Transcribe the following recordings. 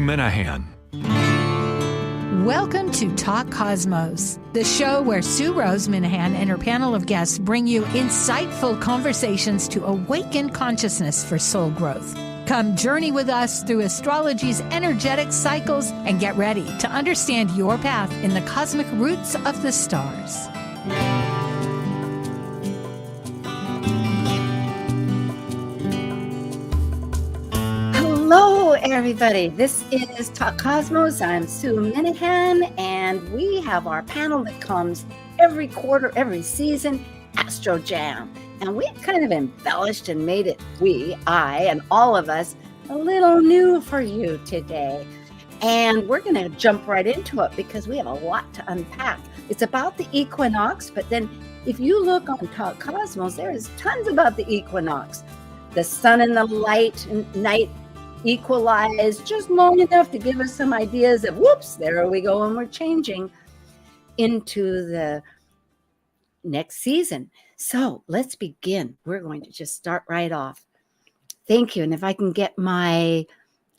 Minahan. Welcome to Talk Cosmos, the show where Sue Rose Minahan and her panel of guests bring you insightful conversations to awaken consciousness for soul growth. Come journey with us through astrology's energetic cycles and get ready to understand your path in the cosmic roots of the stars. Hello, everybody. This is Talk Cosmos. I'm Sue Minahan, and we have our panel that comes every quarter, every season, Astro Jam. And we kind of embellished and made it, I, and all of us, a little new for you today. And we're going to jump right into it because we have a lot to unpack. It's about the equinox, but then if you look on Talk Cosmos, there is tons about the equinox. The sun and the light and night equalize just long enough to give us some ideas of, whoops, there we go, and we're changing into the next season. So let's begin. We're going to just start right off. Thank you. And if I can get my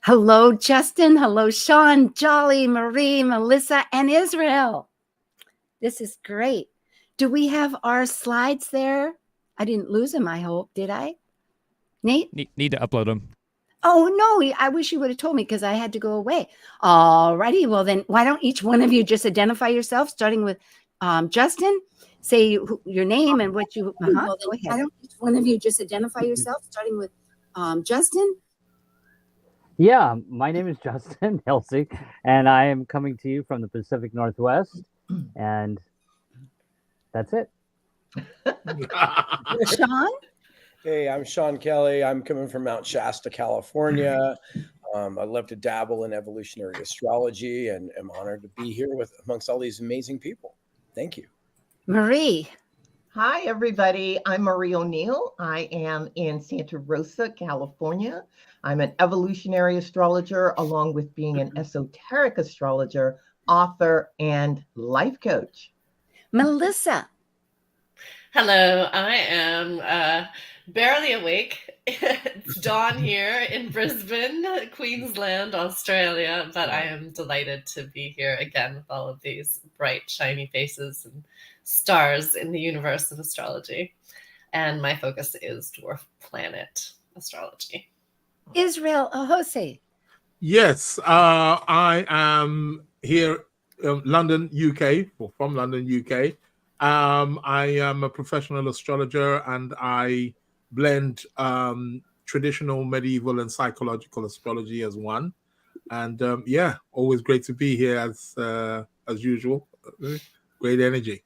hello, Justin, hello, Sean, Jolly, Marie, Melissa, and Israel. This is great. Do we have our slides there? I didn't lose them, I hope. Did I? Nate? Need to upload them. Oh, no, I wish you would have told me because I had to go away. All righty. Well, then why don't each one of you just identify yourself, starting with Justin, say your name and what you, Well, go ahead. Why don't each one of you just identify yourself, starting with Justin? Yeah, my name is Justin Hilsey, and I am coming to you from the Pacific Northwest, and that's it. Sean? Hey, I'm Sean Kelly. I'm coming from Mount Shasta, California. I love to dabble in evolutionary astrology and am honored to be here amongst all these amazing people. Thank you. Marie. Hi, everybody. I'm Marie O'Neill. I am in Santa Rosa, California. I'm an evolutionary astrologer, along with being an esoteric astrologer, author, and life coach. Melissa. Hello, I am barely awake. It's dawn here in Brisbane, Queensland, Australia, but I am delighted to be here again with all of these bright, shiny faces and stars in the universe of astrology. And my focus is dwarf planet astrology. Israel Ahose. Yes, I am here in London, UK, from London, UK. I am a professional astrologer and I blend traditional, medieval, and psychological astrology as one. And yeah, always great to be here as usual. Great energy.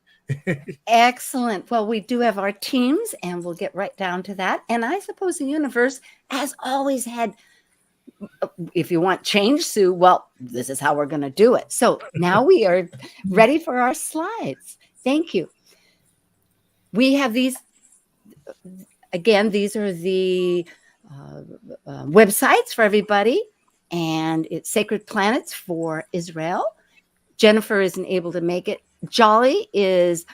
Excellent. Well, we do have our teams and we'll get right down to that. And I suppose the universe has always had, if you want change, Sue, well, this is how we're going to do it. So now we are ready for our slides. Thank you. We have these, again, these are the websites for everybody, and it's Sacred Planets for Israel. Jennifer isn't able to make it. Jolly is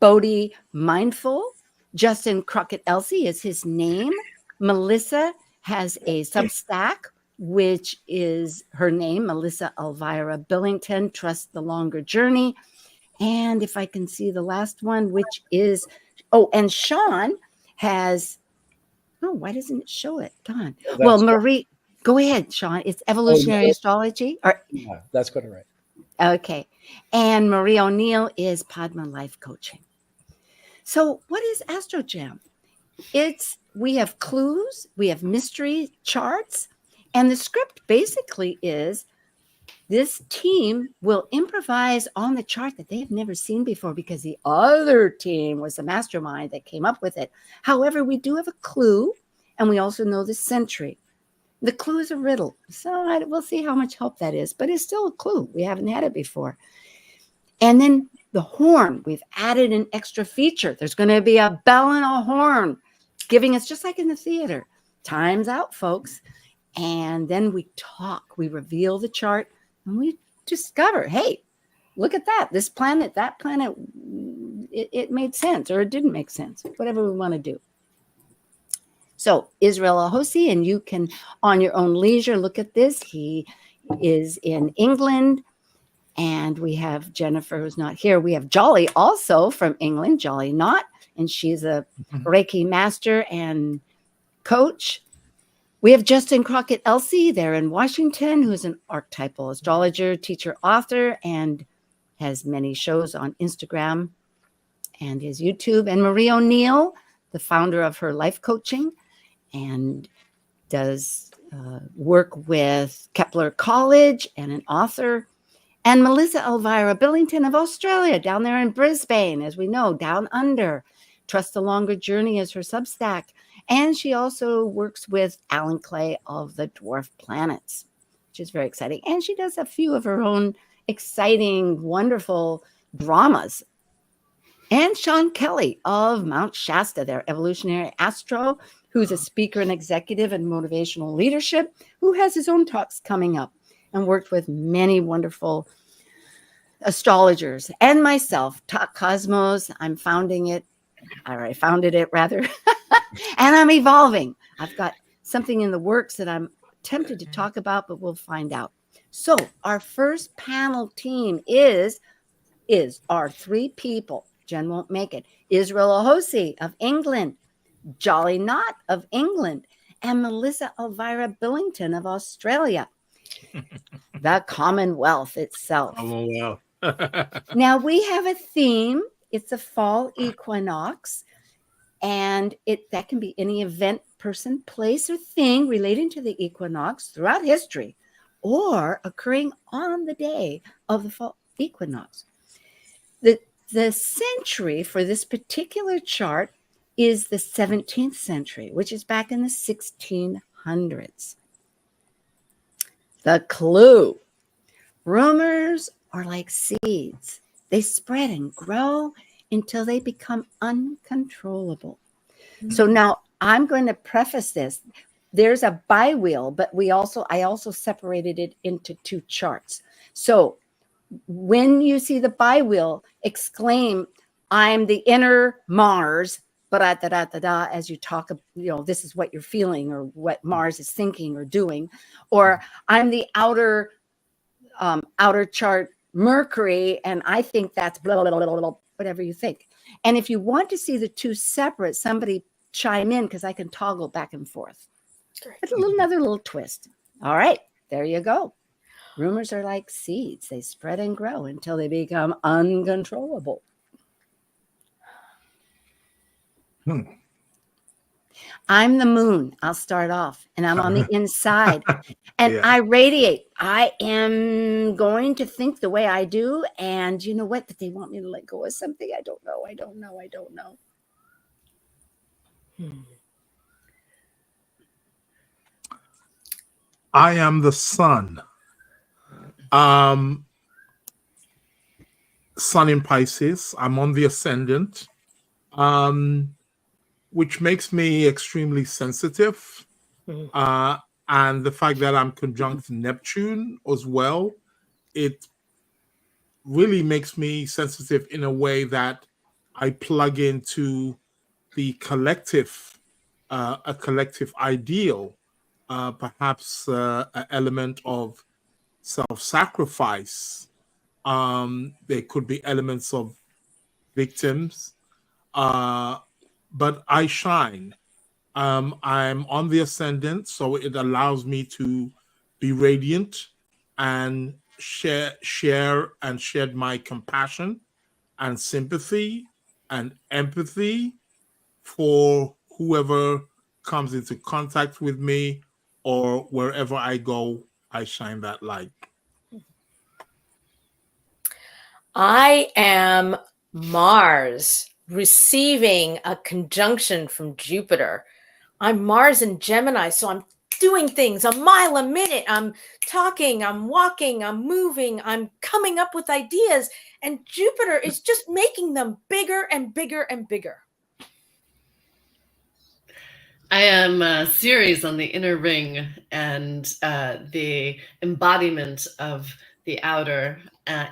Bodhi Mindful. Justin Crockett Elsie is his name. Melissa has a Substack, which is her name, Melissa Elvira Billington, Trust the Longer Journey. And if I can see the last one, which is, and Sean has, why doesn't it show it? Darn. Well, Marie, go ahead, Sean. It's Evolutionary Astrology. Yeah, that's quite all right. Okay. And Marie O'Neill is Padma Life Coaching. So what is Astro Jam? We have clues, we have mystery charts, and the script basically is this team will improvise on the chart that they've never seen before because the other team was the mastermind that came up with it. However, we do have a clue, and we also know the century. The clue is a riddle, so we'll see how much help that is, but it's still a clue. We haven't had it before. And then the horn, we've added an extra feature. There's going to be a bell and a horn giving us, just like in the theater, time's out, folks. And then we talk, we reveal the chart, and we discover, hey, look at that. This planet, that planet, it made sense or it didn't make sense, whatever we want to do. So Israel Ahosi, and you can, on your own leisure, look at this. He is in England. And we have Jennifer, who's not here. We have Jolly, also from England, Jolly Knott, and she's a Reiki master and coach. We have Justin Crockett Elsie there in Washington, who's an archetypal astrologer, teacher, author, and has many shows on Instagram and his YouTube. And Marie O'Neill, the founder of Her Life Coaching, and does work with Kepler College, and an author. And Melissa Elvira Billington of Australia, down there in Brisbane, as we know, down under. Trust the Longer Journey is her Substack. And she also works with Alan Clay of the Dwarf Planets, which is very exciting. And she does a few of her own exciting, wonderful dramas. And Sean Kelly of Mount Shasta, their evolutionary astro, who's a speaker and executive in motivational leadership, who has his own talks coming up, and worked with many wonderful astrologers and myself. Talk Cosmos, I'm founding it. I founded it rather. And I'm evolving. I've got something in the works that I'm tempted to talk about, but we'll find out. So our first panel team is our three people. Jen won't make it. Israel Ahosi of England, Jolly Knott of England, and Melissa Elvira Billington of Australia. The Commonwealth itself. Commonwealth. Now we have a theme. It's a fall equinox, and that can be any event, person, place, or thing relating to the equinox throughout history, or occurring on the day of the fall equinox. The century for this particular chart is the 17th century, which is back in the 1600s. The clue: rumors are like seeds. They spread and grow until they become uncontrollable. Mm-hmm. So now I'm going to preface this. There's a bi-wheel, but I also separated it into two charts. So when you see the bi-wheel, exclaim, I'm the inner Mars, as you talk, this is what you're feeling or what Mars is thinking or doing, or I'm the outer chart Mercury, and I think that's blah, blah, blah, blah, blah, whatever you think. And if you want to see the two separate, somebody chime in, because I can toggle back and forth. It's another little twist. All right, there you go. Rumors are like seeds. They spread and grow until they become uncontrollable. I'm the moon. I'll start off, and I'm on the inside, and I radiate. I am going to think the way I do, and you know what? That they want me to let go of something. I don't know. I am the sun. Sun in Pisces. I'm on the ascendant, which makes me extremely sensitive. And the fact that I'm conjunct Neptune as well, it really makes me sensitive in a way that I plug into the collective, a collective ideal, perhaps an element of self-sacrifice. There could be elements of victims, but I shine. I'm on the ascendant, so it allows me to be radiant and share and shed my compassion and sympathy and empathy for whoever comes into contact with me, or wherever I go, I shine that light. I am Mars, receiving a conjunction from Jupiter. I'm Mars in Gemini, so I'm doing things a mile a minute. I'm talking, I'm walking, I'm moving, I'm coming up with ideas, and Jupiter is just making them bigger and bigger and bigger. I am Ceres on the inner ring, and the embodiment of the outer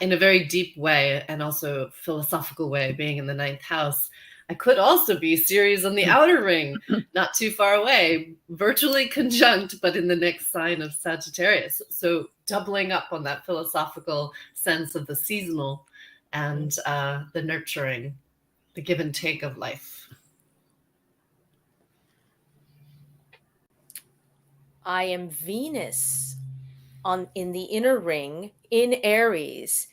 in a very deep way, and also philosophical way, being in the 9th house. I could also be Ceres on the outer ring, not too far away, virtually conjunct, but in the next sign of Sagittarius. So doubling up on that philosophical sense of the seasonal and the nurturing, the give and take of life. I am Venus in the inner ring in Aries,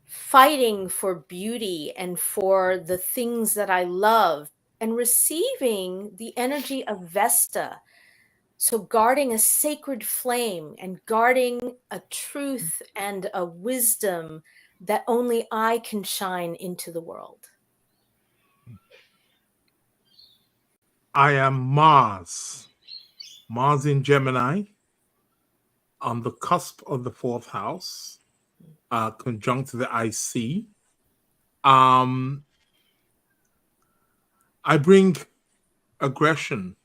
fighting for beauty and for the things that I love, and receiving the energy of Vesta. So guarding a sacred flame and guarding a truth and a wisdom that only I can shine into the world. I am Mars in Gemini, on the cusp of the 4th house, conjunct the IC. I bring aggression.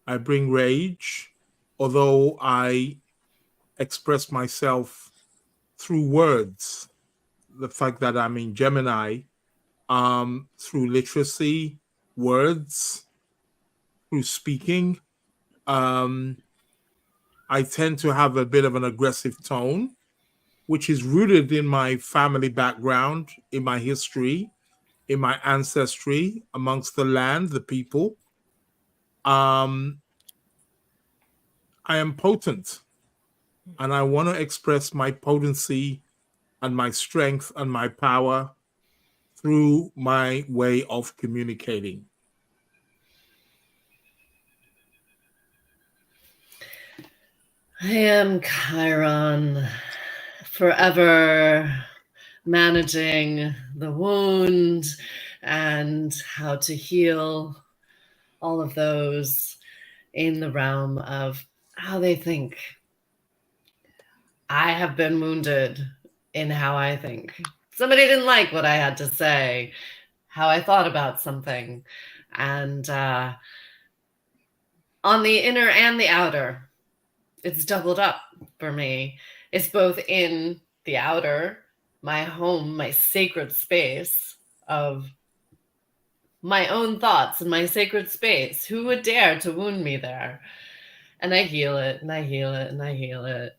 I bring rage, although I express myself through words. The fact that I'm in Gemini, through literacy, words, through speaking, I tend to have a bit of an aggressive tone, which is rooted in my family background, in my history, in my ancestry, amongst the land, the people. I am potent, and I want to express my potency and my strength and my power through my way of communicating. I am Chiron, forever managing the wound and how to heal all of those in the realm of how they think. I have been wounded in how I think. Somebody didn't like what I had to say, how I thought about something. And on the inner and the outer, it's doubled up for me. It's both in the outer, my home, my sacred space of my own thoughts and my sacred space. Who would dare to wound me there? And I heal it, and I heal it, and I heal it.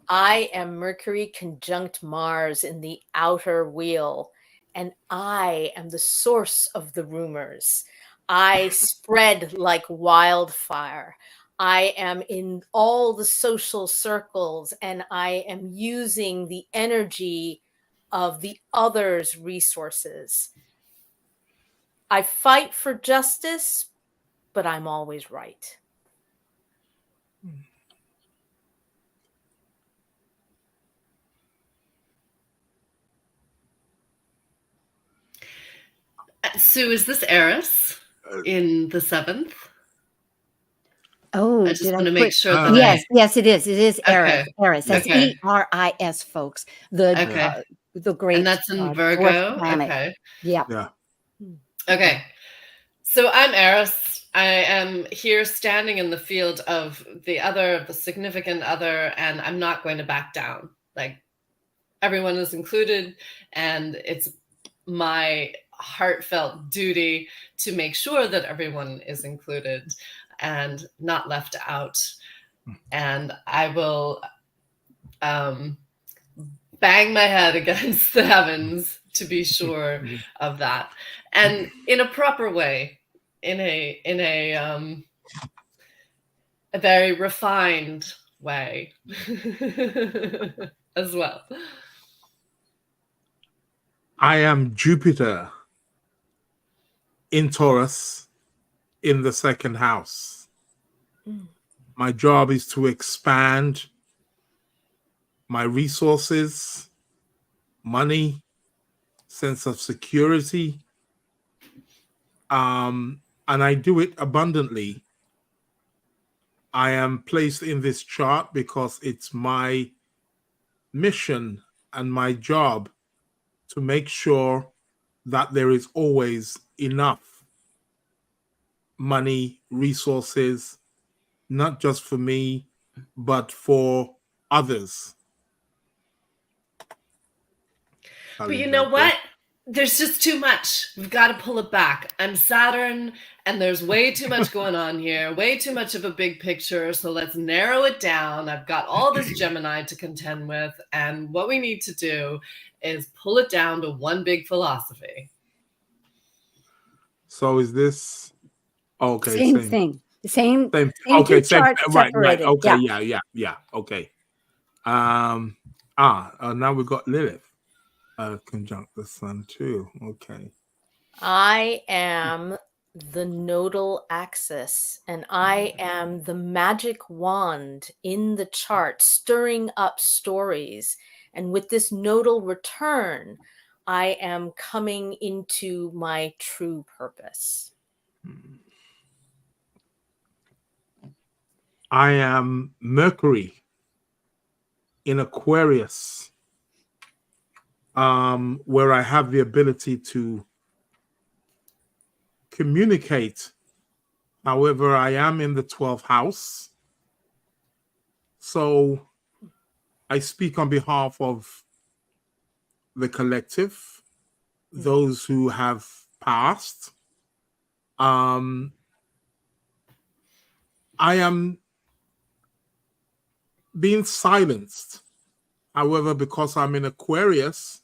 I am Mercury conjunct Mars in the outer wheel, and I am the source of the rumors. I spread like wildfire. I am in all the social circles, and I am using the energy of the other's resources. I fight for justice, but I'm always right. Sue, is this Eris in the 7th? Oh, I just did want I to make put? sure that Yes, yes, it is. It is Eris. Okay. Eris. That's Okay. Eris, folks. The Okay. the great And that's in dwarf Virgo? planet. Okay. Yeah. Yeah. Okay. So I'm Eris. I am here standing in the field of the other, the significant other, and I'm not going to back down. Like, everyone is included, and it's my heartfelt duty to make sure that everyone is included and not left out. And I will bang my head against the heavens to be sure of that, and in a proper way, in a very refined way as well. I am Jupiter in Taurus in the 2nd house. My job is to expand my resources, money, sense of security, and I do it abundantly. I am placed in this chart because it's my mission and my job to make sure that there is always enough money, resources, not just for me, but for others. But you know what? There's just too much. We've got to pull it back. I'm Saturn, and there's way too much going on here, way too much of a big picture. So let's narrow it down. I've got all this Gemini to contend with, and what we need to do is pull it down to one big philosophy. So is this okay? Same thing. Same okay, two same. charts Right. separated. Okay. Yeah. Okay. Now we've got Lilith conjunct the sun too. Okay. I am the nodal axis, and I am the magic wand in the chart, stirring up stories. And with this nodal return, I am coming into my true purpose. I am Mercury in Aquarius, where I have the ability to communicate. However, I am in the 12th house. So I speak on behalf of the collective, those who have passed. I am being silenced. However, because I'm in Aquarius,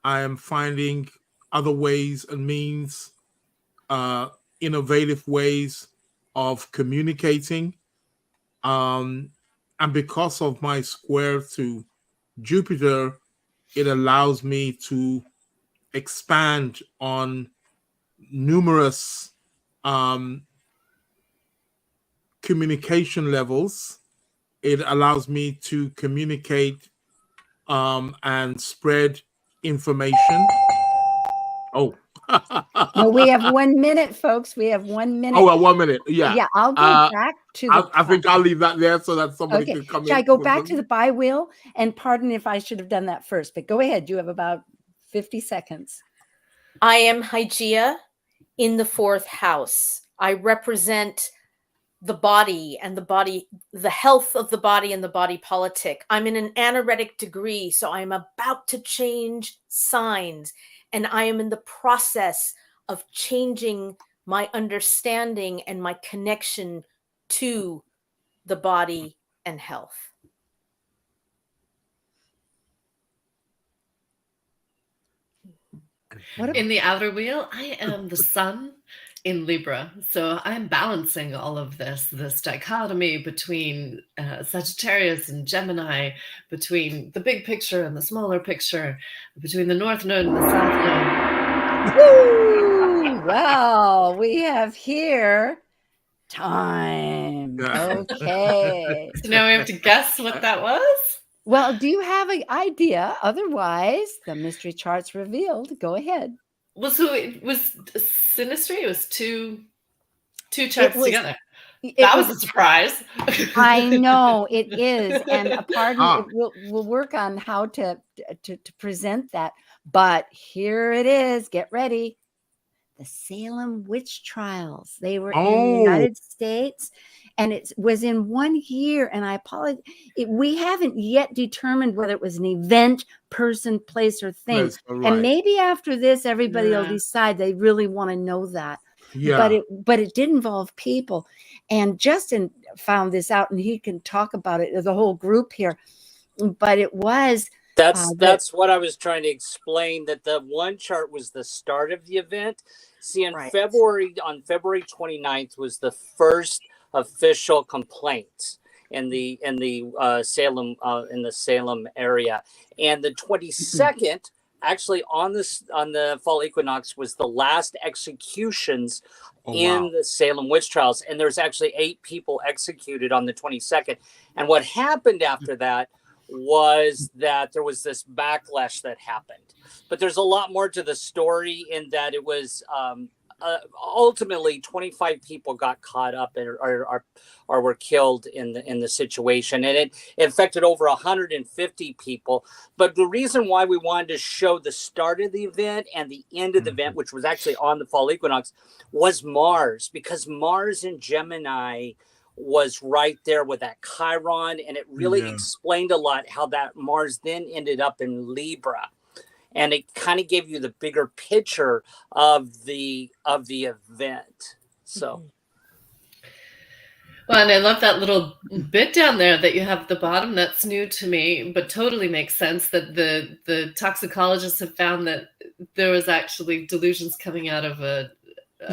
I am finding other ways and means, innovative ways of communicating. And because of my square to Jupiter, it allows me to expand on numerous communication levels. It allows me to communicate and spread information. Oh. No, we have 1 minute, folks. We have 1 minute. Oh, well, 1 minute. Yeah. Yeah, I'll go back to the. I think I'll leave that there so that somebody Okay. can come in. Shall I go back to the bi-wheel? And pardon if I should have done that first, but go ahead. You have about 50 seconds. I am Hygeia in the 4th house. I represent the body and the health of the body and the body politic. I'm in an anaretic degree, so I'm about to change signs, and I am in the process of changing my understanding and my connection to the body and health. In the outer wheel, I am the sun in Libra. So I'm balancing all of this dichotomy between Sagittarius and Gemini, between the big picture and the smaller picture, between the North Node and the South Node. Woo! Wow, we have here time. Okay. So now we have to guess what that was? Well, do you have an idea? Otherwise, the mystery chart's revealed. Go ahead. Well, so it was Sinistry. It was two charts together. That was a surprise. I know it is, and pardon, we'll work on how to present that. But here it is. Get ready. The Salem witch trials. They were in the United States, and it was in 1 year. And I apologize. We haven't yet determined whether it was an event, person, place, or thing. Right. And maybe after this, everybody will decide they really want to know that. Yeah. But it did involve people. And Justin found this out, and he can talk about it, the whole group here. But it was... That's what I was trying to explain, that the one chart was the start of the event. See, on February 29th was the first official complaint in the Salem area, and the 22nd actually on the fall equinox was the last executions in the Salem witch trials, and there's actually 8 people executed on the 22nd. And what happened after that was that there was this backlash that happened. But there's a lot more to the story, in that it was ultimately 25 people got caught up or were killed in the situation, and it affected over 150 people. But the reason why we wanted to show the start of the event and the end of the event, which was actually on the fall equinox, was Mars, because Mars in Gemini was right there with that Chiron, and it really explained a lot how that Mars then ended up in Libra. and it kind of gave you the bigger picture of the event. So. Well, and I love that little bit down there that you have at the bottom. That's new to me, but totally makes sense that the toxicologists have found that there was actually delusions coming out of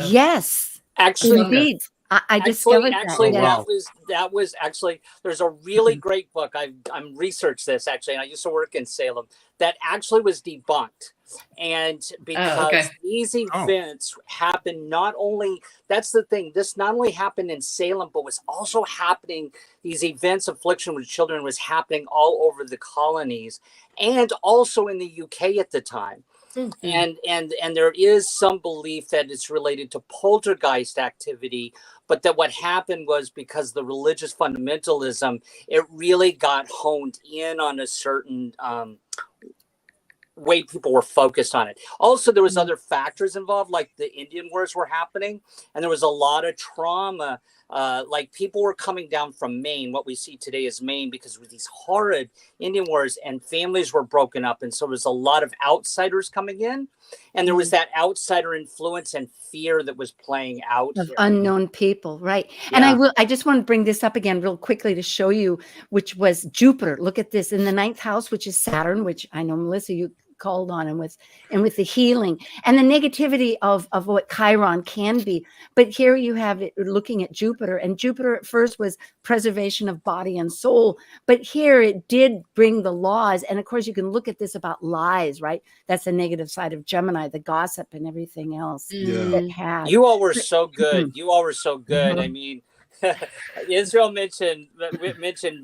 Yes, Actually, indeed. I discovered actually, that. that was actually, there's a really great book. I'm researched this actually, and I used to work in Salem, that actually was debunked. And because these events happen not only, that's the thing, this not only happened in Salem, but was also happening, these events, affliction with children was happening all over the colonies and also in the UK at the time. And there is some belief that it's related to poltergeist activity, but that what happened was because the religious fundamentalism, it really got honed in on a certain way people were focused on it. Also, there was other factors involved, like the Indian Wars were happening, and there was a lot of trauma. Like people were coming down from Maine, what we see today is Maine, because with these horrid Indian Wars, and families were broken up, and so there was a lot of outsiders coming in, and there was that outsider influence and fear that was playing out Of here. unknown people, right? And I just want to bring this up again real quickly to show you, which was Jupiter. Look at this in the 9th house, which is Saturn, which I know, Melissa, you called on, and with the healing and the negativity of what Chiron can be. But here you have it looking at Jupiter, and Jupiter at first was preservation of body and soul, but here it did bring the laws. And of course you can look at this about lies, right? That's the negative side of Gemini, the gossip and everything else that had. You all were so good. You all were so good. I mean, Israel mentioned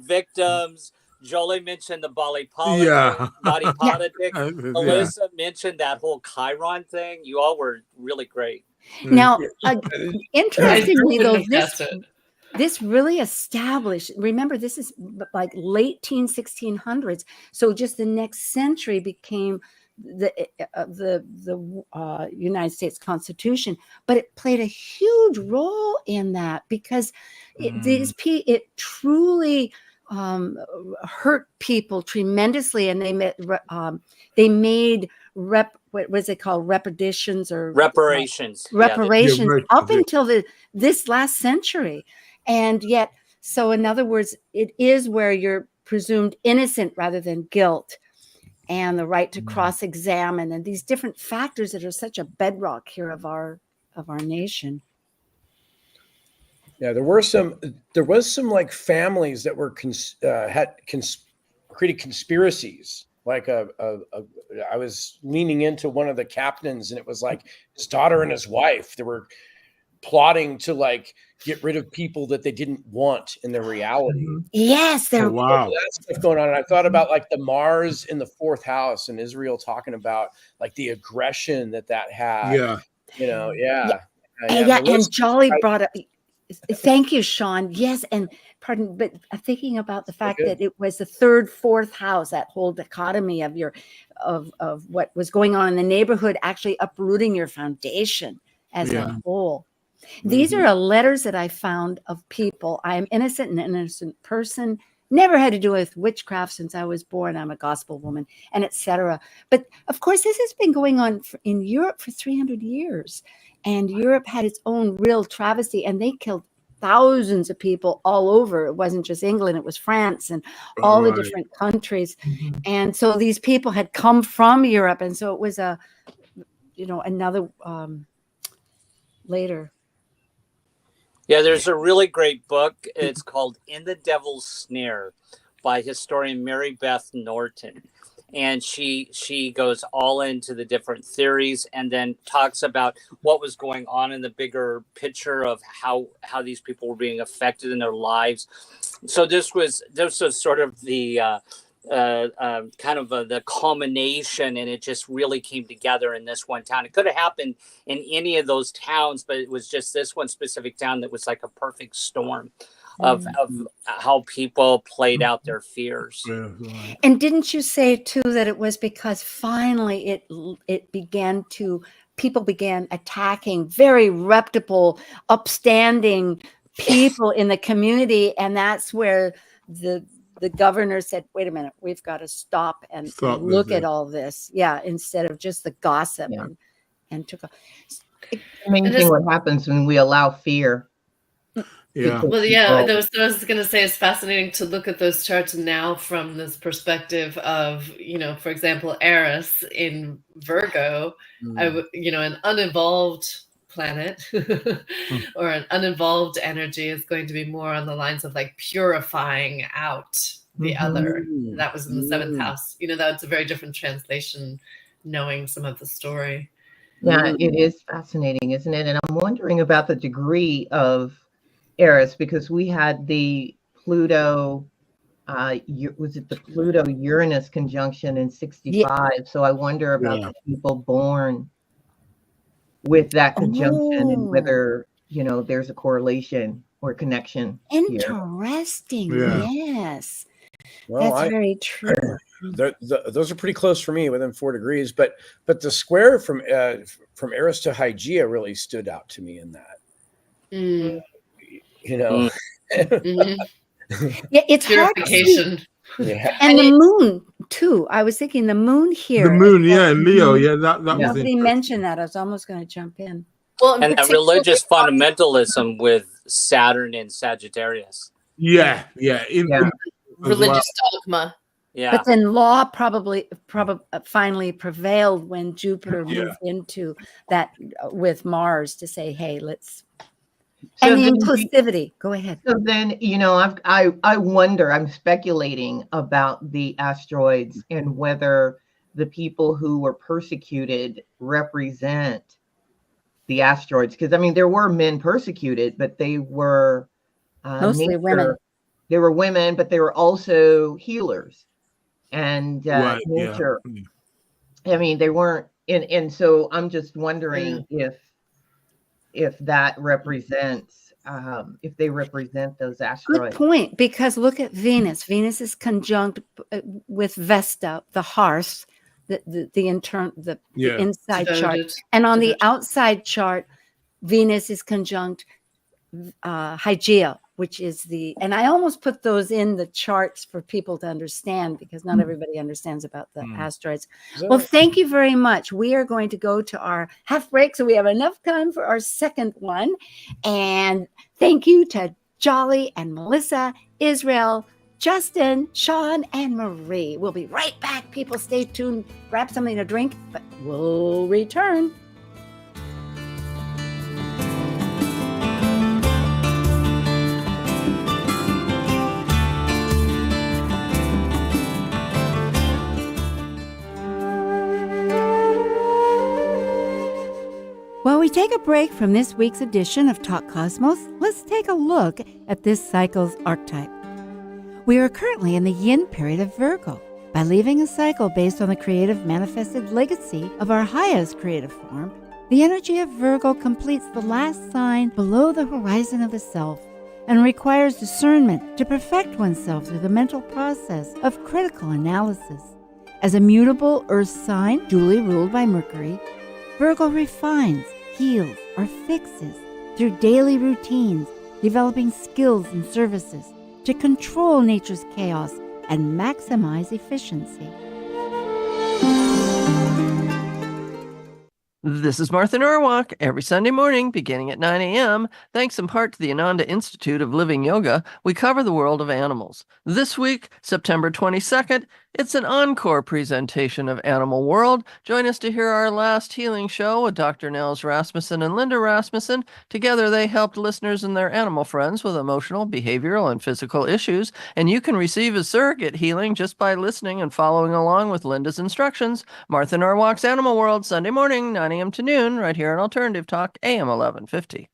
victims. Jolie mentioned the body politics. Melissa mentioned that whole Chiron thing. You all were really great. Now, interestingly, though, this really established, remember, this is like late 1600s. So just the next century became the United States Constitution, but it played a huge role in that because it truly hurt people tremendously, and they made what was it called, reparations up until this last century. And yet, so in other words, it is where you're presumed innocent rather than guilt, and the right to cross-examine, and these different factors that are such a bedrock here of our nation. Yeah, there was some like families that were created conspiracies. Like I was leaning into one of the captains, and it was like his daughter and his wife. They were plotting to like get rid of people that they didn't want in their reality. Yes, there that stuff going on. And I thought about like the Mars in the 4th house and Israel talking about like the aggression that had. And Jolly brought up. Thank you, Sean. Yes, and pardon, but thinking about the fact that it was the 3rd, 4th house, that whole dichotomy of of what was going on in the neighborhood, actually uprooting your foundation as a whole. These are letters that I found of people. I am innocent, an innocent person. Never had to do with witchcraft since I was born. I'm a gospel woman, and etc. But of course, this has been going on in Europe for 300 years. And Europe had its own real travesty, and they killed thousands of people all over. It wasn't just England, it was France and all the different countries. And so these people had come from Europe. And so it was another later. Yeah, there's a really great book. It's called In the Devil's Snare by historian Mary Beth Norton. And she goes all into the different theories, and then talks about what was going on in the bigger picture of how these people were being affected in their lives. So this was sort of the the culmination, and it just really came together in this one town. It could have happened in any of those towns, but it was just this one specific town that was like a perfect storm of how people played out their fears. And didn't you say too that it was because finally people began attacking very reputable, upstanding people in the community, and that's where the the governor said, wait a minute, we've got to stop and look at all this. Yeah. Instead of just the gossip and took off. Amazing what happens when we allow fear. Yeah. Well, yeah, that was what I was going to say. It's fascinating to look at those charts now from this perspective of, for example, Eris in Virgo, an unevolved planet or an unevolved energy is going to be more on the lines of like purifying out the other. That was in the seventh house. That's a very different translation, knowing some of the story. Yeah, it is fascinating, isn't it? And I'm wondering about the degree of Eris, because we had the Pluto, was it the Pluto-Uranus conjunction in 65? Yeah. So I wonder about the people born with that conjunction and whether, there's a correlation or connection. Interesting. Here. Yes. Well, that's very true. Those are pretty close for me, within 4 degrees. But the square from Eris to Hygeia really stood out to me in that. Yeah, it's purification. Yeah. And the moon too. I was thinking the moon here. The moon, in Leo. Yeah, that nobody mentioned that. I was almost going to jump in. Well, and that religious fundamentalism with Saturn and Sagittarius. Yeah. Religious dogma. Yeah. But then law probably finally prevailed when Jupiter moved into that with Mars to say, hey, let's. So and the impulsivity. Go ahead. So then, I wonder, I'm speculating about the asteroids and whether the people who were persecuted represent the asteroids. Because, there were men persecuted, but they were mostly women. They were women, but they were also healers and nature. Yeah. They weren't. And so I'm just wondering if that represents, if they represent those asteroids. Good point, because look at Venus. Venus is conjunct with Vesta, the hearth, the inside chart. And on the outside chart, Venus is conjunct Hygeia, which is and I almost put those in the charts for people to understand, because not everybody understands about the asteroids. Well, thank you very much. We are going to go to our half break, so we have enough time for our second one. And thank you to Jolly and Melissa, Israel, Justin, Sean, and Marie. We'll be right back. People, stay tuned. Grab something to drink, but we'll return. While we take a break from this week's edition of Talk Cosmos, let's take a look at this cycle's archetype. We are currently in the yin period of Virgo. By leaving a cycle based on the creative manifested legacy of our highest creative form, the energy of Virgo completes the last sign below the horizon of the self and requires discernment to perfect oneself through the mental process of critical analysis. As a mutable earth sign duly ruled by Mercury, Virgo refines, heals, or fixes through daily routines, developing skills and services to control nature's chaos and maximize efficiency. This is Martha Norwalk. Every Sunday morning, beginning at 9 a.m., thanks in part to the Ananda Institute of Living Yoga, we cover the world of animals. This week, September 22nd, it's an encore presentation of Animal World. Join us to hear our last healing show with Dr. Nels Rasmussen and Linda Rasmussen. Together, they helped listeners and their animal friends with emotional, behavioral, and physical issues. And you can receive a surrogate healing just by listening and following along with Linda's instructions. Martha Norwalk's Animal World, Sunday morning, 9 a.m. to noon, right here on Alternative Talk, AM 1150.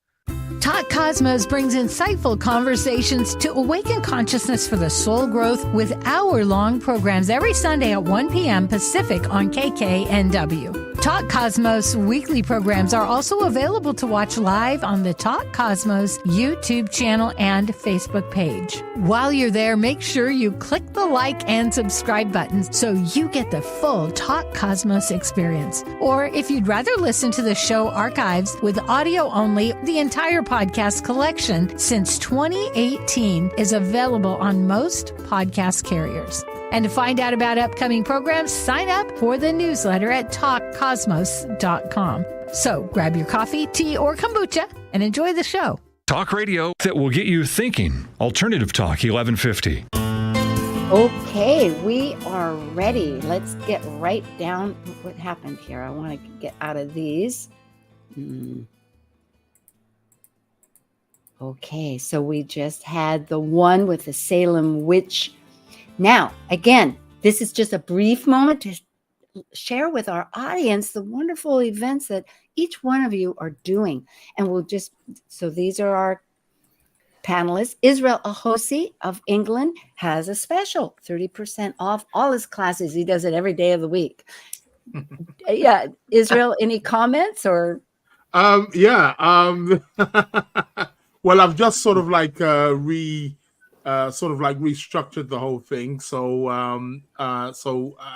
Talk Cosmos brings insightful conversations to awaken consciousness for the soul growth with hour-long programs every Sunday at 1 p.m. Pacific on KKNW. Talk Cosmos weekly programs are also available to watch live on the Talk Cosmos YouTube channel and Facebook page. While you're there, make sure you click the like and subscribe buttons so you get the full Talk Cosmos experience. Or if you'd rather listen to the show archives with audio only, the entire podcast collection since 2018 is available on most podcast carriers. And to find out about upcoming programs, sign up for the newsletter at talkcosmos.com. So grab your coffee, tea, or kombucha and enjoy the show. Talk radio that will get you thinking. Alternative Talk 1150. Okay, we are ready. Let's get right down what happened here. I want to get out of these. Okay, so we just had the one with the Salem witch. Now, again, this is just a brief moment to share with our audience the wonderful events that each one of you are doing. And so these are our panelists. Israel Ahosi of England has a special 30% off all his classes. He does it every day of the week. Yeah. Israel, any comments or? Well, I've just sort of like restructured the whole thing. So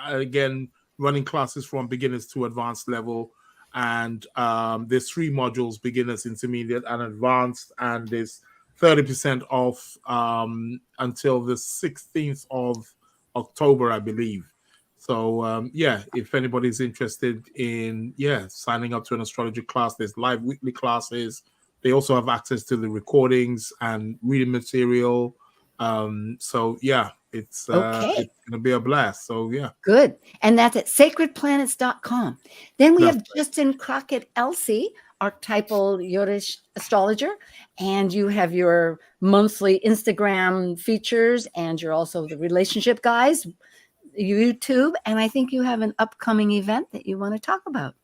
again, running classes from beginners to advanced level, and there's 3 modules: beginners, intermediate, and advanced, and there's 30% off until the 16th of October, I believe. So if anybody's interested in signing up to an astrology class, there's live weekly classes. They also have access to the recordings and reading material. It's going to be a blast. So Good. And that's at sacredplanets.com. Then we have Justin Crockett-Elsey, archetypal Yorish astrologer, and you have your monthly Instagram features, and you're also the relationship guys, YouTube, and I think you have an upcoming event that you want to talk about.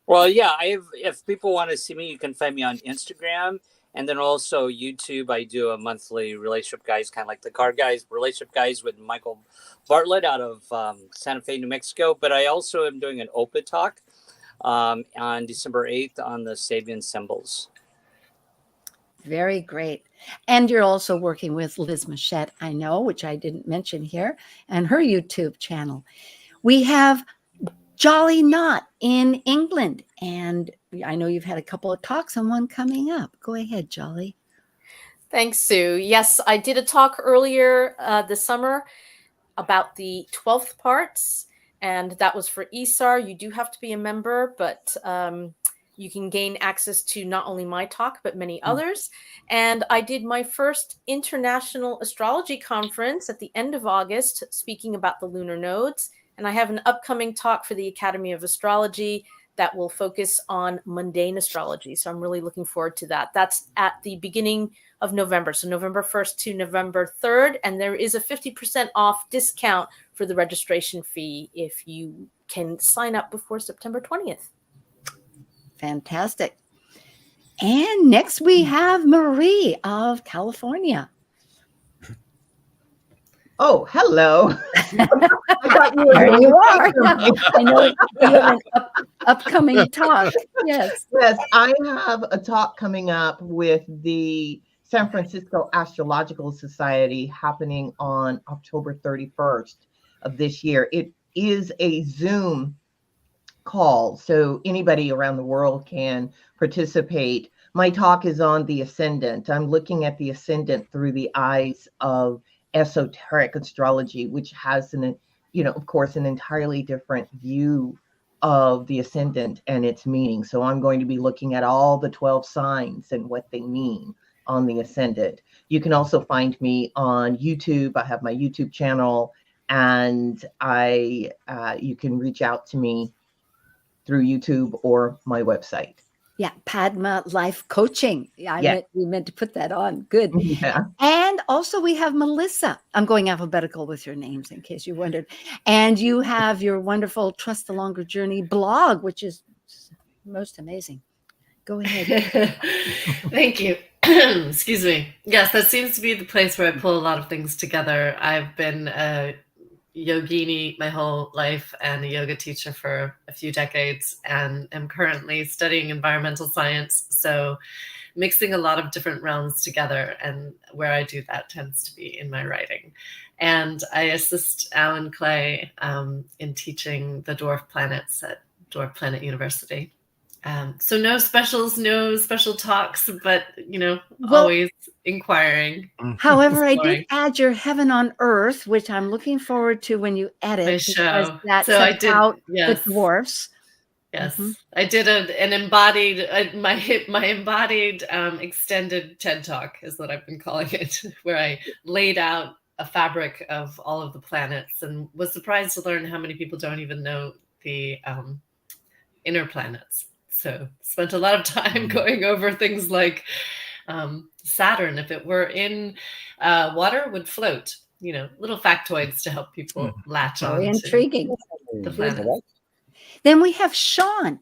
Well, if people want to see me, you can find me on Instagram. And then also YouTube, I do a monthly relationship guys, kind of like the card guys, relationship guys with Michael Bartlett out of Santa Fe, New Mexico. But I also am doing an Open Talk on December 8th on the Sabian symbols. Very great. And you're also working with Liz Machette, I know, which I didn't mention here, and her YouTube channel. We have Jolly Knot in England, and I know you've had a couple of talks and one coming up. Go ahead, Jolly. Thanks, Sue. Yes, I did a talk earlier this summer about the 12th parts, and that was for ESAR. You do have to be a member, but you can gain access to not only my talk, but many others. And I did my first international astrology conference at the end of August, speaking about the lunar nodes. And I have an upcoming talk for the Academy of Astrology that will focus on mundane astrology. So I'm really looking forward to that. That's at the beginning of November. So November 1st to November 3rd. And there is a 50% off discount for the registration fee if you can sign up before September 20th. Fantastic. And next we have Marie of California. Oh, hello. I thought you were There you are. I know you have an upcoming talk. Yes. Yes, I have a talk coming up with the San Francisco Astrological Society happening on October 31st of this year. It is a Zoom call, so anybody around the world can participate. My talk is on the ascendant. I'm looking at the ascendant through the eyes of esoteric astrology, which has of course, an entirely different view of the ascendant and its meaning. So I'm going to be looking at all the 12 signs and what they mean on the ascendant. You can also find me on YouTube. I have my YouTube channel, and you can reach out to me through YouTube or my website. Yeah, Padma Life Coaching. We meant to put that on. Good. Yeah. And also we have Melissa. I'm going alphabetical with your names in case you wondered. And you have your wonderful Trust the Longer Journey blog, which is most amazing. Go ahead. Thank you. Excuse me. Yes, that seems to be the place where I pull a lot of things together. I've been yogini my whole life and a yoga teacher for a few decades, and am currently studying environmental science. So mixing a lot of different realms together, and where I do that tends to be in my writing. And I assist Alan Clay in teaching the dwarf planets at Dwarf Planet University. So no specials, no special talks, but always inquiring. However, I exploring. did add your Heaven on Earth, which I'm looking forward to when you My edit, because show. that So I sets did, out the yes. dwarfs. Yes, Mhm. I did an embodied my embodied extended TED Talk is what I've been calling it, where I laid out a fabric of all of the planets, and was surprised to learn how many people don't even know the inner planets. So spent a lot of time going over things like Saturn, if it were in water, would float. Little factoids to help people latch Very on to intriguing. the Good. planet. Then we have Sean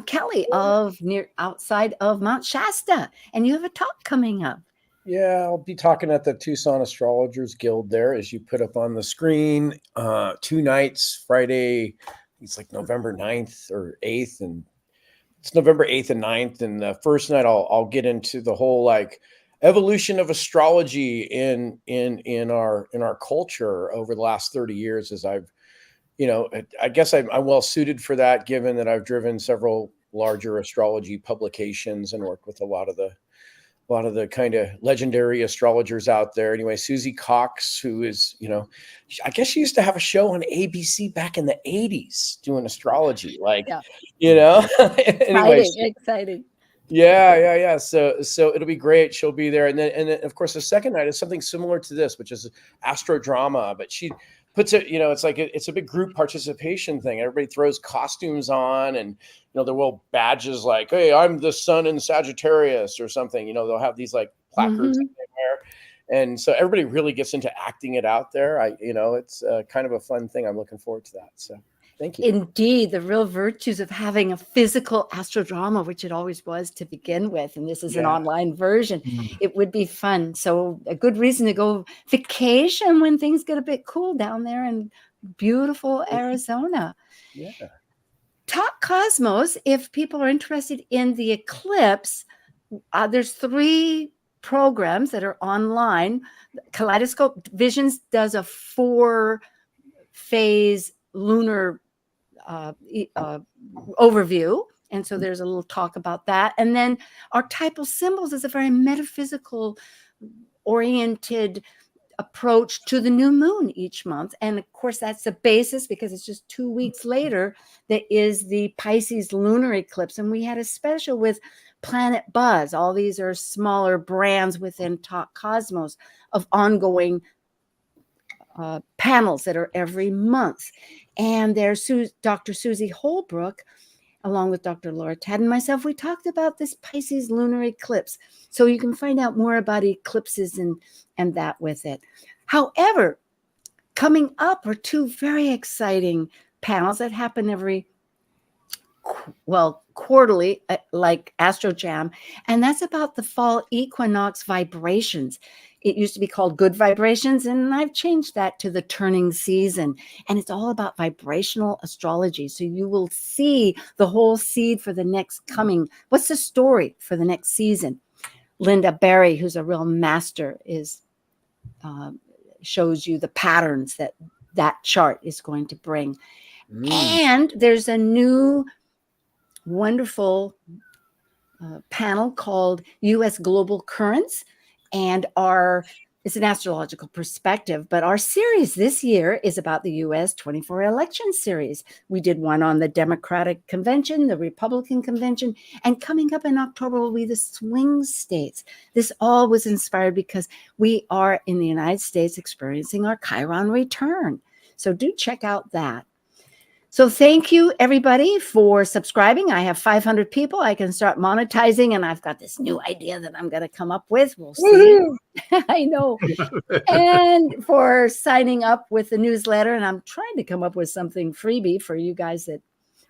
Kelly of outside of Mount Shasta, and you have a talk coming up. Yeah, I'll be talking at the Tucson Astrologers Guild there, as you put up on the screen. 2 nights, Friday, it's like November 9th or 8th, and it's November 8th and 9th. And the first night I'll get into the whole like evolution of astrology in our culture over the last 30 years, as I've, I guess I'm well suited for that, given that I've driven several larger astrology publications and worked with a lot of the kind of legendary astrologers out there. Anyway, Susie Cox, who is, I guess she used to have a show on ABC back in the 80s doing astrology, like, Yeah. anyway. Exciting. Yeah. So it'll be great. She'll be there. And then of course the second night is something similar to this, which is astro drama, but she puts it, it's like it's a big group participation thing. Everybody throws costumes on, and there will badges like, hey, I'm the sun in Sagittarius or something. They'll have these like placards that they wear. And so everybody really gets into acting it out there. It's kind of a fun thing. I'm looking forward to that. So thank you. Indeed, the real virtues of having a physical astrodrama, which it always was to begin with, and this is an online version. It would be fun. So a good reason to go vacation when things get a bit cool down there in beautiful Arizona. Yeah. Talk Cosmos, if people are interested in the eclipse, there's 3 programs that are online. Kaleidoscope Visions does a 4-phase lunar overview, and so there's a little talk about that. And then archetypal symbols is a very metaphysical oriented approach to the new moon each month, and of course that's the basis, because it's just 2 weeks later that is the Pisces lunar eclipse. And we had a special with Planet Buzz. All these are smaller brands within Talk Cosmos of ongoing panels that are every month. And there's Dr. Susie Holbrook, along with Dr. Laura Tad and myself. We talked about this Pisces lunar eclipse. So you can find out more about eclipses and that with it. However, coming up are 2 very exciting panels that happen quarterly, like Astro Jam, and that's about the fall equinox vibrations. It used to be called Good Vibrations, and I've changed that to the turning season. And it's all about vibrational astrology. So you will see the whole seed for the next coming. What's the story for the next season? Linda Barry, who's a real master, shows you the patterns that chart is going to bring. And there's a new wonderful panel called U.S. Global Currents, and it's an astrological perspective, but our series this year is about the U.S. 24 election series. We did one on the Democratic Convention, the Republican Convention, and coming up in October will be the swing states. This all was inspired because we are in the United States experiencing our Chiron return. So do check out that. So thank you, everybody, for subscribing. I have 500 people. I can start monetizing, and I've got this new idea that I'm going to come up with. We'll see. I know. And for signing up with the newsletter, and I'm trying to come up with something freebie for you guys that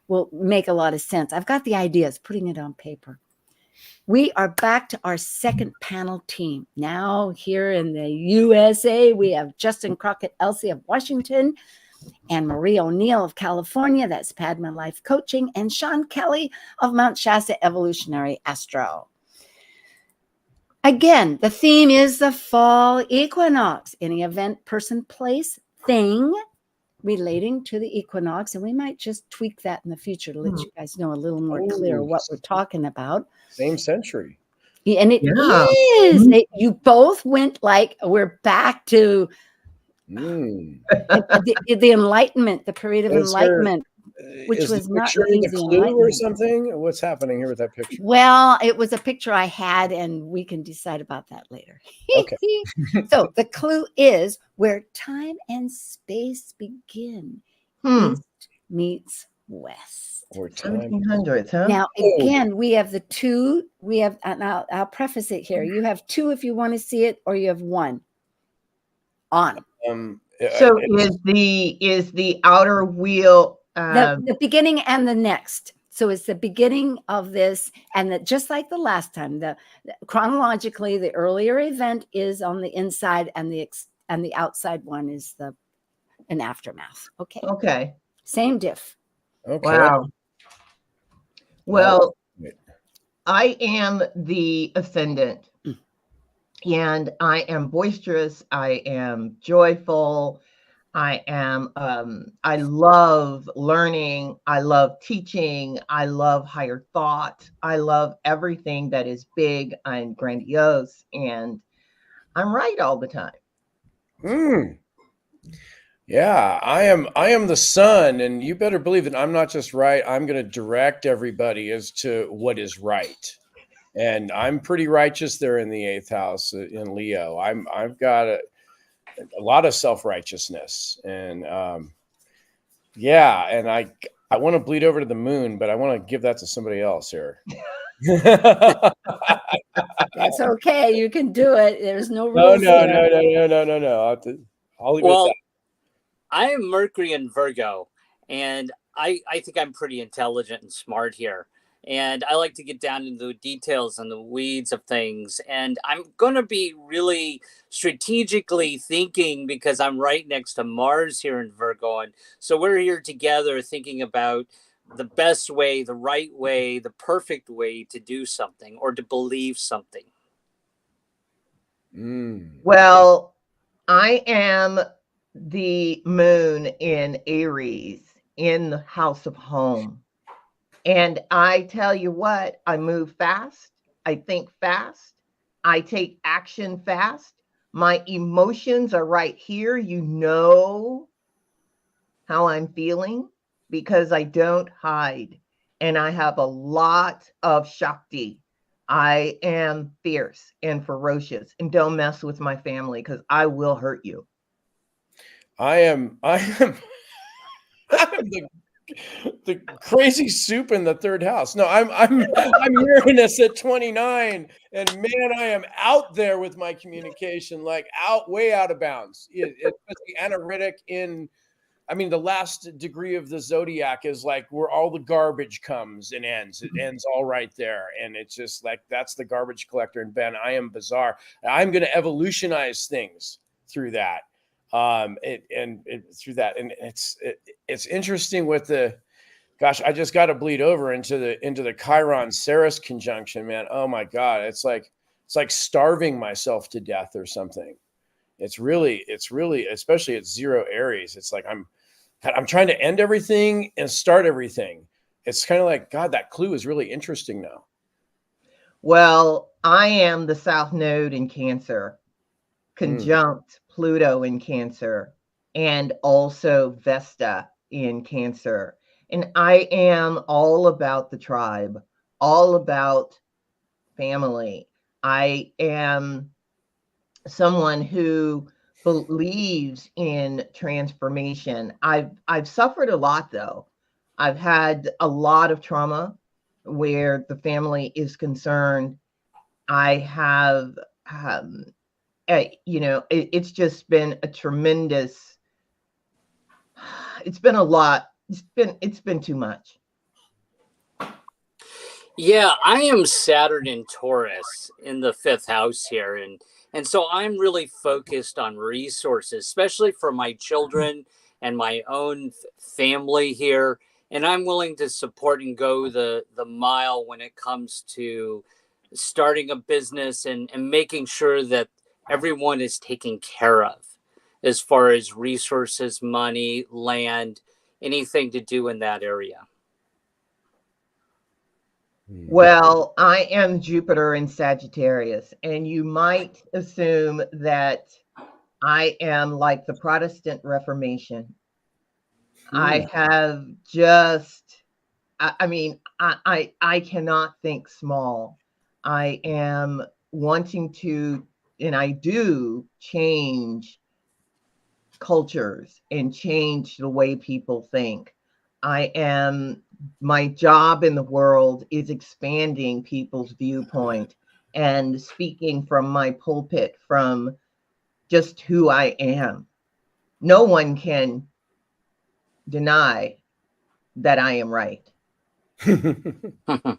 will make a lot of sense. I've got the ideas, putting it on paper. We are back to our second panel team. Now here in the USA, we have Justin Crockett-Elsie of Washington, and Marie O'Neill of California, that's Padma Life Coaching, and Sean Kelly of Mount Shasta Evolutionary Astro. Again, the theme is the fall equinox, any event, person, place, thing relating to the equinox. And we might just tweak that in the future to let you guys know a little more clear what we're talking about. Same century. And it is. You both went like, we're back to the Enlightenment, the period of Enlightenment. Which was not the clue or something? What's happening here with that picture? Well, it was a picture I had, and we can decide about that later. Okay. So the clue is where time and space begin. East meets west. Or time. 1700s, huh? Now, again, we have the two. We have, and I'll preface it here. You have two if you want to see it, or you have one on. So is the outer wheel the beginning and the next. So it's the beginning of this, and just like the last time, chronologically, the earlier event is on the inside, and the outside one is an aftermath. Okay. Okay. Same diff. Okay. Wow. Well, I am the ascendant, and I am boisterous. I am joyful. I love learning. I love teaching. I love higher thought. I love everything that is big and grandiose. And I'm right all the time. Yeah, I am the sun, and you better believe that I'm not just right. I'm going to direct everybody as to what is right. And I'm pretty righteous there in the 8th house in Leo. I've got a lot of self-righteousness, and and I want to bleed over to the moon, but I want to give that to somebody else here. That's okay. You can do it. There's no rules. No. I'll leave it at that. I am Mercury in Virgo, and I think I'm pretty intelligent and smart here. And I like to get down into the details and the weeds of things. And I'm going to be really strategically thinking because I'm right next to Mars here in Virgo. And so we're here together thinking about the best way, the right way, the perfect way to do something or to believe something. Well, I am the moon in Aries in the house of home. And I tell you what, I move fast. I think fast. I take action fast. My emotions are right here. You know how I'm feeling because I don't hide. And I have a lot of Shakti. I am fierce and ferocious, and don't mess with my family because I will hurt you. I am the crazy soup in the 3rd house. No, I'm Uranus at 29, and man, I am out there with my communication, like way out of bounds. It's analytic the last degree of the zodiac is like where all the garbage comes and ends. It ends all right there, and it's just like that's the garbage collector. And Ben, I am bizarre. I'm going to evolutionize things through that. Through that, and it's interesting with I just got to bleed over into the Chiron Ceres conjunction, man. Oh my God, it's like starving myself to death or something. It's really, especially at 0 Aries. It's like I'm trying to end everything and start everything. It's kind of like, God, that clue is really interesting now. Well, I am the South Node in Cancer, conjunct Pluto in Cancer, and also Vesta in Cancer. And I am all about the tribe, all about family. I am someone who believes in transformation. I've suffered a lot, though. I've had a lot of trauma where the family is concerned. I have it's just been a tremendous, it's been a lot. It's been too much. Yeah, I am Saturn in Taurus in the 5th house here. And so I'm really focused on resources, especially for my children and my own family here. And I'm willing to support and go the mile when it comes to starting a business and making sure that everyone is taken care of as far as resources, money, land, anything to do in that area. Well, I am Jupiter in Sagittarius, and you might assume that I am like the Protestant Reformation. I have just, I mean, I cannot think small. I am wanting to, and I do change cultures and change the way people think. My job in the world is expanding people's viewpoint and speaking from my pulpit from just who I am. No one can deny that I am right. I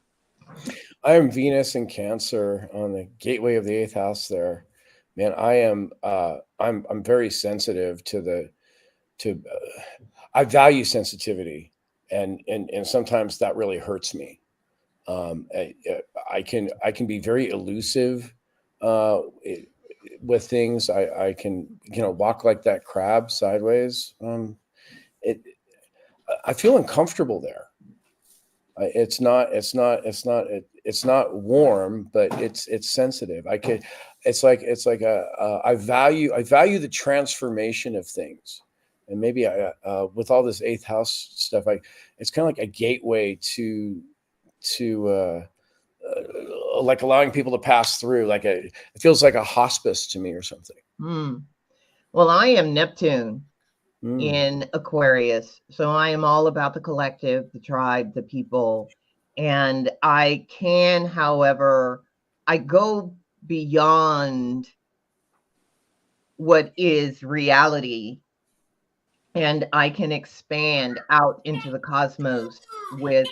am Venus in Cancer on the gateway of the 8th house there. Man, I'm very sensitive I value sensitivity, and sometimes that really hurts me. I can be very elusive with things. I can, walk like that crab sideways. I feel uncomfortable there. It's not warm, but it's sensitive. I value the transformation of things. And maybe with all this 8th house stuff, it's kind of like a gateway to like allowing people to pass through. It feels like a hospice to me or something. Well, I am Neptune in Aquarius, so I am all about the collective, the tribe, the people, and I can, however, I go beyond what is reality, and I can expand out into the cosmos with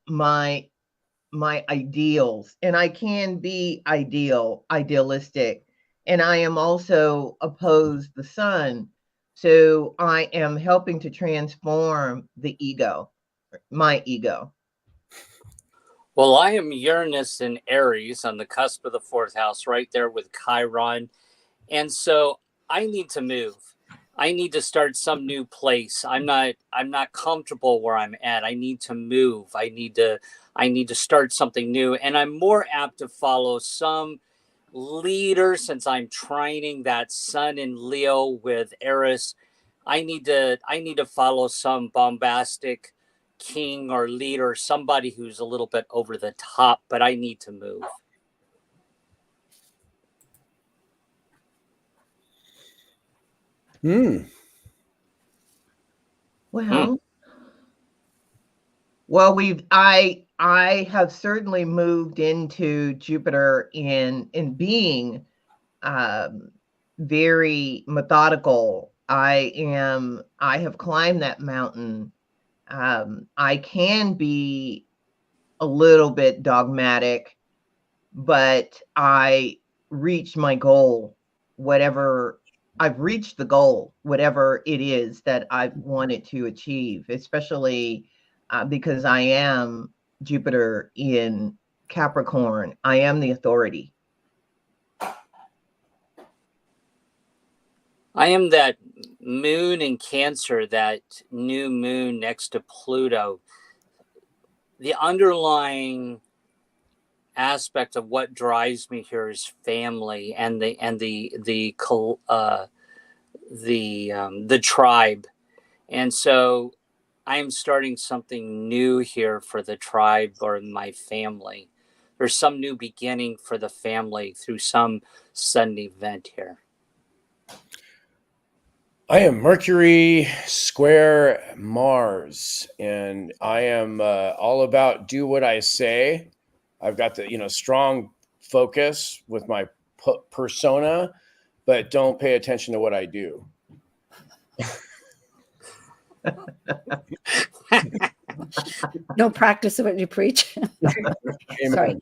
my ideals, and I can be idealistic, and I am also opposed the sun. So I am helping to transform the ego, my ego. Well, I am Uranus in Aries on the cusp of the 4th house, right there with Chiron. And so I need to move. I need to start some new place. I'm not comfortable where I'm at. I need to move. I need to start something new. And I'm more apt to follow some leader, since I'm trining that sun in Leo with Eris. I need to follow some bombastic king or leader, somebody who's a little bit over the top, but I need to move. Well, I have certainly moved into Jupiter in being very methodical. I have climbed that mountain. I can be a little bit dogmatic, but I reached my goal, I've reached the goal, whatever it is that I've wanted to achieve, especially because I am Jupiter in Capricorn. I am the authority. I am that moon in Cancer, that new moon next to Pluto. The underlying aspect of what drives me here is family and the tribe. And so I'm starting something new here for the tribe or my family. There's some new beginning for the family through some sudden event here. I am Mercury square Mars, and I am all about do what I say. I've got the strong focus with my persona, but don't pay attention to what I do. Don't practice what you preach. Sorry.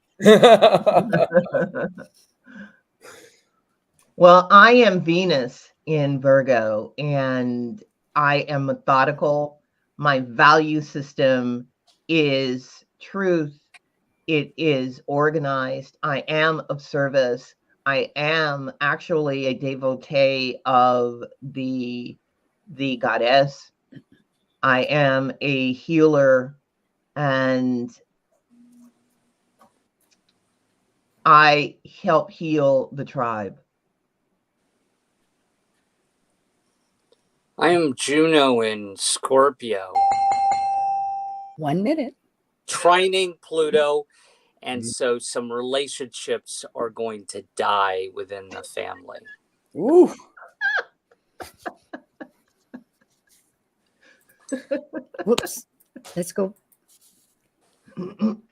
Well, I am Venus in Virgo, and I am methodical. My value system is truth. It is organized. I am of service. I am actually a devotee of the goddess. I am a healer, and I help heal the tribe. I am Juno in Scorpio. 1 minute. Trining Pluto. And so some relationships are going to die within the family. Ooh. Whoops. Let's go.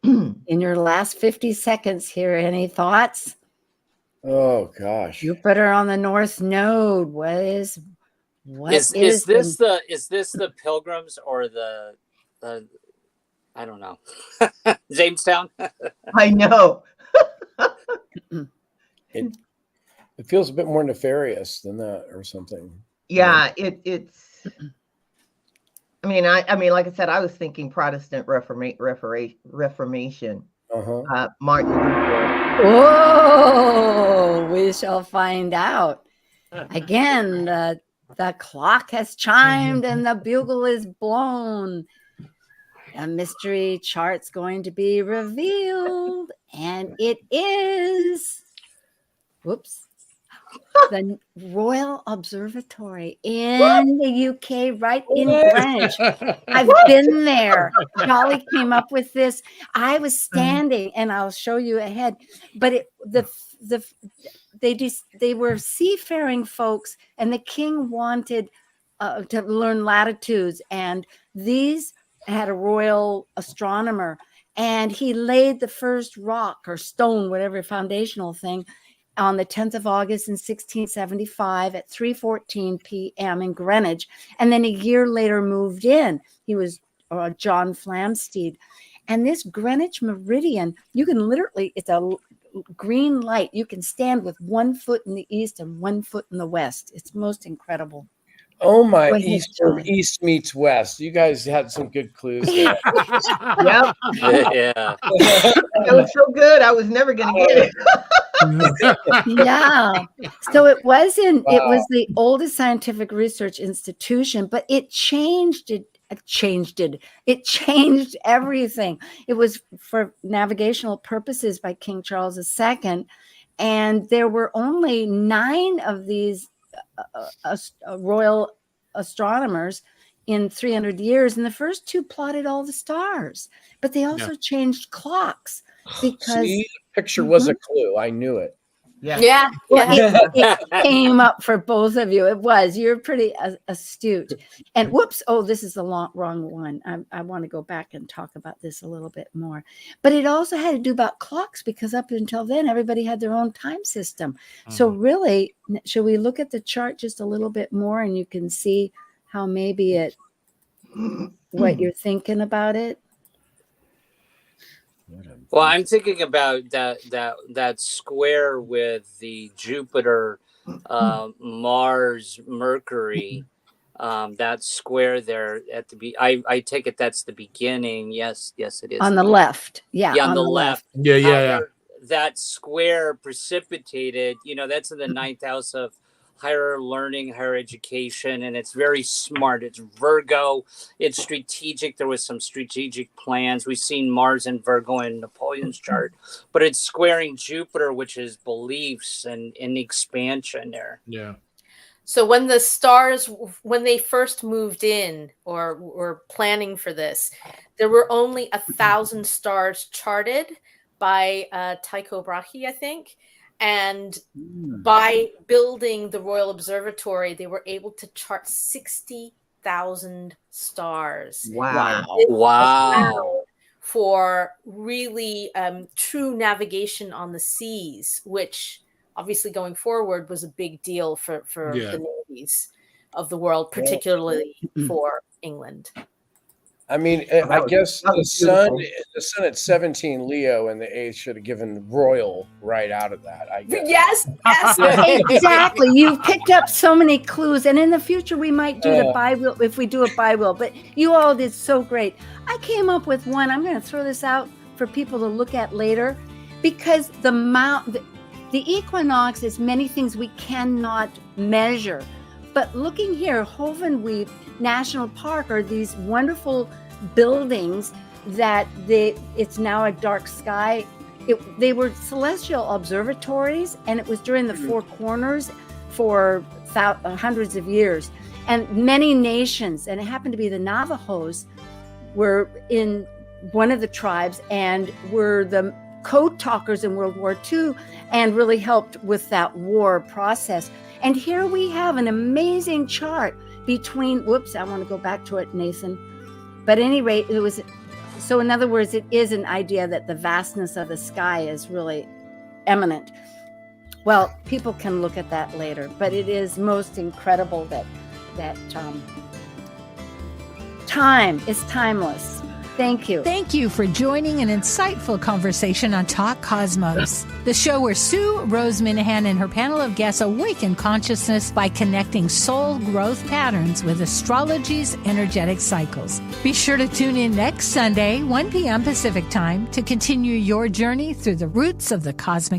In your last 50 seconds here, any thoughts? Oh gosh. Jupiter on the North Node. Is this the Pilgrims or the I don't know. Jamestown? I know. It feels a bit more nefarious than that or something. Yeah, it's I mean, like I said, I was thinking Protestant Reformation. Martin Luther. Oh, we shall find out. Again, the clock has chimed and the bugle is blown. A mystery chart's going to be revealed, and it is, whoops, the Royal Observatory in the UK, right in Greenwich. I've been there. Jolly came up with this. I was standing, and I'll show you ahead. But they were seafaring folks, and the king wanted to learn latitudes, and these had a royal astronomer, and he laid the first rock or stone, whatever foundational thing, on the 10th of August in 1675 at 3:14 p.m. in Greenwich. And then a year later moved in. He was John Flamsteed. And this Greenwich meridian, you can literally, it's a green light. You can stand with 1 foot in the east and 1 foot in the west. It's most incredible. Oh my, east meets west. You guys had some good clues there. Yep. Yeah. It was so good. I was never going to get it. Yeah. So it wasn't, it was the oldest scientific research institution, but it changed everything. It was for navigational purposes by King Charles II. And there were only 9 of these royal astronomers in 300 years, and the first 2 plotted all the stars, but they also changed clocks because the picture was a clue. I knew it. Yeah. It came up for both of you. It was. You're pretty astute. And whoops, this is the wrong one. I want to go back and talk about this a little bit more. But it also had to do about clocks, because up until then, everybody had their own time system. So really, should we look at the chart just a little bit more, and you can see how maybe what you're thinking about it? Well, I'm thinking about that square with the Jupiter, Mars, Mercury. That square there at the I take it that's the beginning. Yes, it is. On the left. Yeah, on the left. Yeah. That square precipitated, that's in the 9th house of higher learning, higher education, and it's very smart. It's Virgo. It's strategic. There was some strategic plans. We've seen Mars and Virgo in Napoleon's chart, but it's squaring Jupiter, which is beliefs and expansion there. Yeah. So when the stars, when they first moved in or were planning for this, there were only 1,000 stars charted by Tycho Brahe, I think. And by building the Royal Observatory, they were able to chart 60,000 stars. Wow. For really true navigation on the seas, which obviously going forward was a big deal for the navies of the world, particularly for England. I mean, that I was- guess that was beautiful. the sun at 17 Leo and the 8th should have given royal right out of that, I guess. Yes. Exactly. You've picked up so many clues, and in the future we might do the bi-wheel if we do a bi-wheel. But you all did so great. I came up with one. I'm going to throw this out for people to look at later, because the equinox is many things we cannot measure. But looking here, Hovenweep National Park are these wonderful buildings that it's now a dark sky. They were celestial observatories, and it was during the Four Corners for hundreds of years. And many nations, and it happened to be the Navajos, were in one of the tribes and were the code talkers in World War II and really helped with that war process. And here we have an amazing chart between, whoops, I want to go back to it, Nathan. But at any rate, it was, so in other words, it is an idea that the vastness of the sky is really eminent. Well, people can look at that later, but it is most incredible that time is timeless. Thank you. Thank you for joining an insightful conversation on Talk Cosmos, the show where Sue Rose Minahan and her panel of guests awaken consciousness by connecting soul growth patterns with astrology's energetic cycles. Be sure to tune in next Sunday, 1 p.m. Pacific Time, to continue your journey through the roots of the cosmic